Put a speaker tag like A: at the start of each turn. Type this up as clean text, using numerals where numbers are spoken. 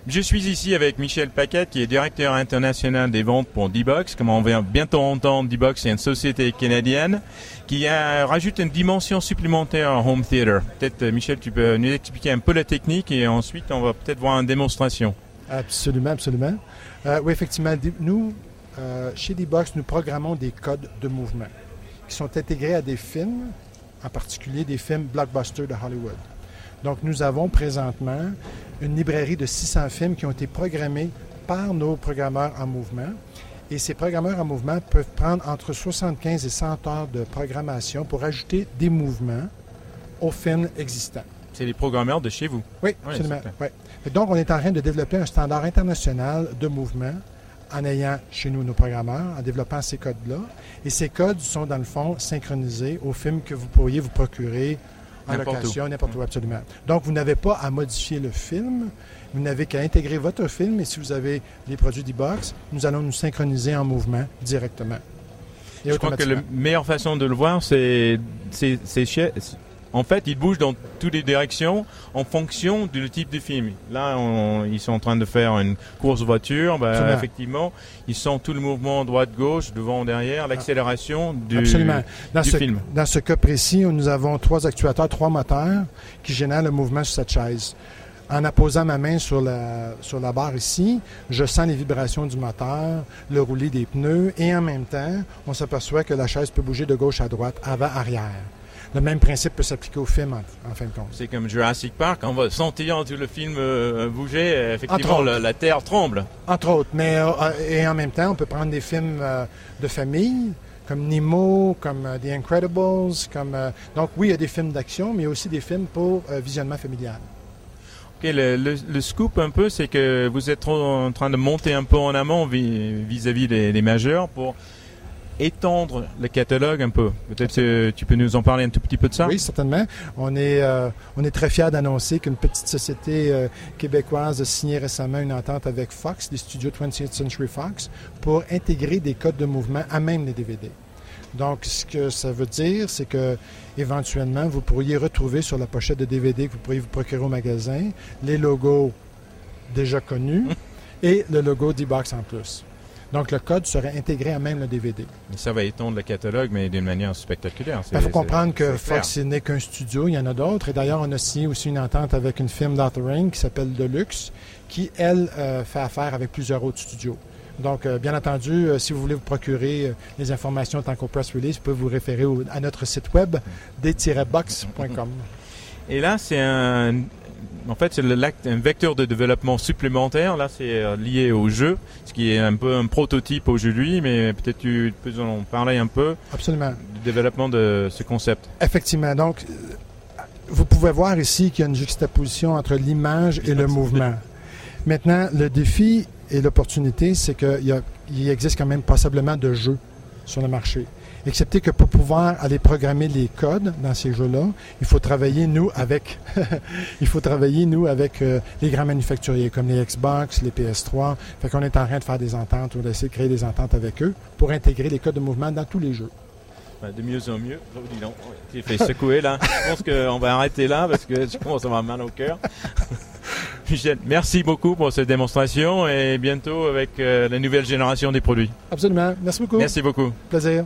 A: Je suis ici avec Michel Paquette, qui est directeur international des ventes pour D-Box. Comme on va bientôt entendre, D-Box, c'est une société canadienne qui rajoute une dimension supplémentaire en home theater. Peut-être, Michel, tu peux nous expliquer un peu la technique et ensuite on va peut-être voir une démonstration.
B: Absolument, absolument. Oui, effectivement, nous, chez D-Box, nous programmons des codes de mouvement qui sont intégrés à des films, en particulier des films blockbusters de Hollywood. Donc, nous avons présentement une librairie de 600 films qui ont été programmés par nos programmeurs en mouvement. Et ces programmeurs en mouvement peuvent prendre entre 75 et 100 heures de programmation pour ajouter des mouvements aux films existants.
A: C'est les programmeurs de chez vous?
B: Oui, absolument. Oui. Et donc, on est en train de développer un standard international de mouvement en ayant chez nous nos programmeurs, en développant ces codes-là. Et ces codes sont, dans le fond, synchronisés aux films que vous pourriez vous procurer en location, n'importe où, absolument. Donc, vous n'avez pas à modifier le film, vous n'avez qu'à intégrer votre film, et si vous avez les produits D-Box, nous allons nous synchroniser en mouvement directement.
A: Je crois que la meilleure façon de le voir, c'est en fait, ils bougent dans toutes les directions en fonction du type de film. Là, ils sont en train de faire une course voiture. Effectivement, ils sentent tout le mouvement droite-gauche, devant, derrière, l'accélération du film.
B: Dans ce cas précis, nous avons 3 actuateurs, 3 moteurs qui génèrent le mouvement sur cette chaise. En apposant ma main sur la barre ici, je sens les vibrations du moteur, le roulis des pneus, et en même temps, on s'aperçoit que la chaise peut bouger de gauche à droite, avant, arrière. Le même principe peut s'appliquer au film, en fin de compte.
A: C'est comme Jurassic Park, on va sentir tout le film bouger, effectivement, la Terre tremble.
B: Entre autres, mais et en même temps, on peut prendre des films de famille, comme Nemo, comme The Incredibles, donc oui, il y a des films d'action, mais aussi des films pour visionnement familial.
A: OK, le scoop un peu, c'est que vous êtes en train de monter un peu en amont vis-à-vis des majeurs pour étendre le catalogue un peu. Peut-être que tu peux nous en parler un tout petit peu de ça?
B: Oui, certainement. On est très fiers d'annoncer qu'une petite société québécoise a signé récemment une entente avec Fox, les studios 20th Century Fox, pour intégrer des codes de mouvement à même les DVD. Donc, ce que ça veut dire, c'est que éventuellement, vous pourriez retrouver sur la pochette de DVD que vous pourriez vous procurer au magasin les logos déjà connus et le logo D-Box en plus. Donc, le code serait intégré à même le DVD.
A: Et ça va étendre le catalogue, mais d'une manière spectaculaire.
B: Il faut comprendre que Fox n'est qu'un studio, il y en a d'autres. Et d'ailleurs, on a signé aussi une entente avec une firme d'Authoring qui s'appelle Deluxe, qui, elle, fait affaire avec plusieurs autres studios. Donc, bien entendu, si vous voulez vous procurer les informations en tant qu'au press release, vous pouvez vous référer à notre site web, d-box.com.
A: Et là, c'est en fait, c'est un vecteur de développement supplémentaire. Là, c'est lié au jeu, ce qui est un peu un prototype aujourd'hui, mais peut-être tu peux en parler un peu.
B: Absolument.
A: Du développement de ce concept.
B: Effectivement. Donc, vous pouvez voir ici qu'il y a une juxtaposition entre l'image et le mouvement. Maintenant, le défi et l'opportunité, c'est qu'il existe quand même passablement de jeux sur le marché. Excepté que pour pouvoir aller programmer les codes dans ces jeux-là, il faut travailler, nous, avec les grands manufacturiers, comme les Xbox, les PS3. Fait qu'on est en train de faire des ententes ou d'essayer de créer des ententes avec eux pour intégrer les codes de mouvement dans tous les jeux.
A: De mieux en mieux. Oh, dis donc, tu es fait secouer, là. Je pense qu'on va arrêter là parce que je commence à avoir mal au cœur. Michel, merci beaucoup pour cette démonstration et bientôt avec la nouvelle génération des produits.
B: Absolument. Merci beaucoup.
A: Merci beaucoup.
B: Plaisir.